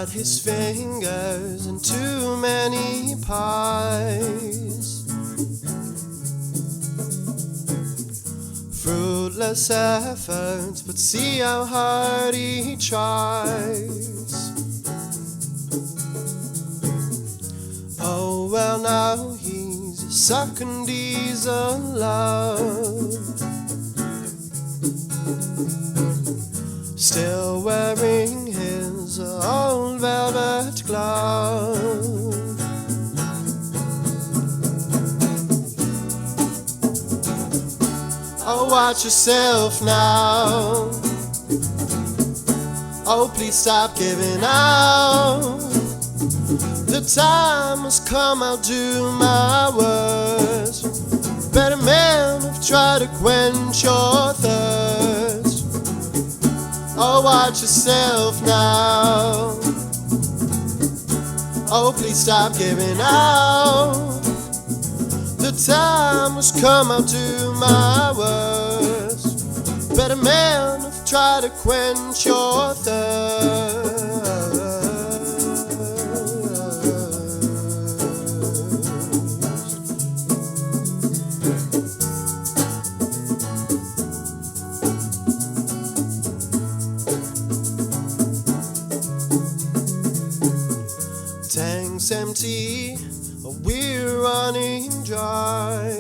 got his fingers in too many pies. Fruitless efforts, but see how hard he tries. Oh well, now he's a sucking diesel love, still wearing his old velvet glove. Oh, watch yourself now. Oh, please stop giving out. The time has come, I'll do my worst. Better men have tried to quench your thirst. Oh, watch yourself now. Oh, please stop giving out. The time has come, I'll do my worst. Better men have tried to quench your thirst. Tanks empty, we're running dry.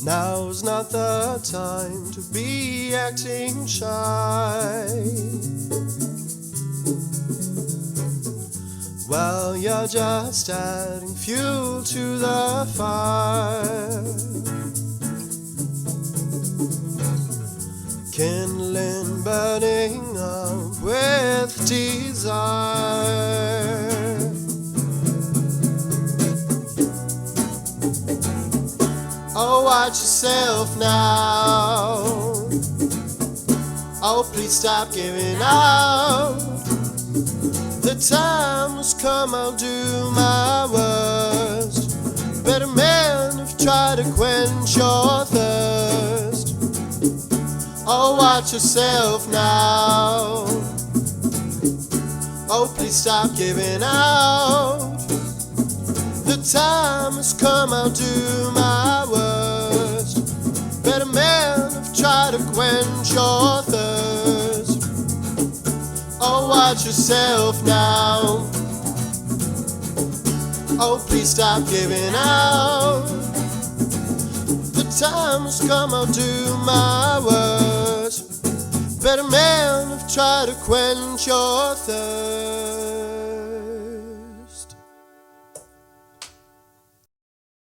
Now's not the time to be acting shy. Well, you're just adding fuel to the fire, kindling, burning up with desire. Oh, watch yourself now. Oh, please stop giving out. The time has come, I'll do my worst. Better men have tried to quench your thirst. Oh, watch yourself now. Oh, please stop giving out. The time has come, I'll do my worst. Better men have tried to quench your thirst. Oh, watch yourself now. Oh, please stop giving out. The time has come, I'll do my worst. Better men have tried to quench your thirst.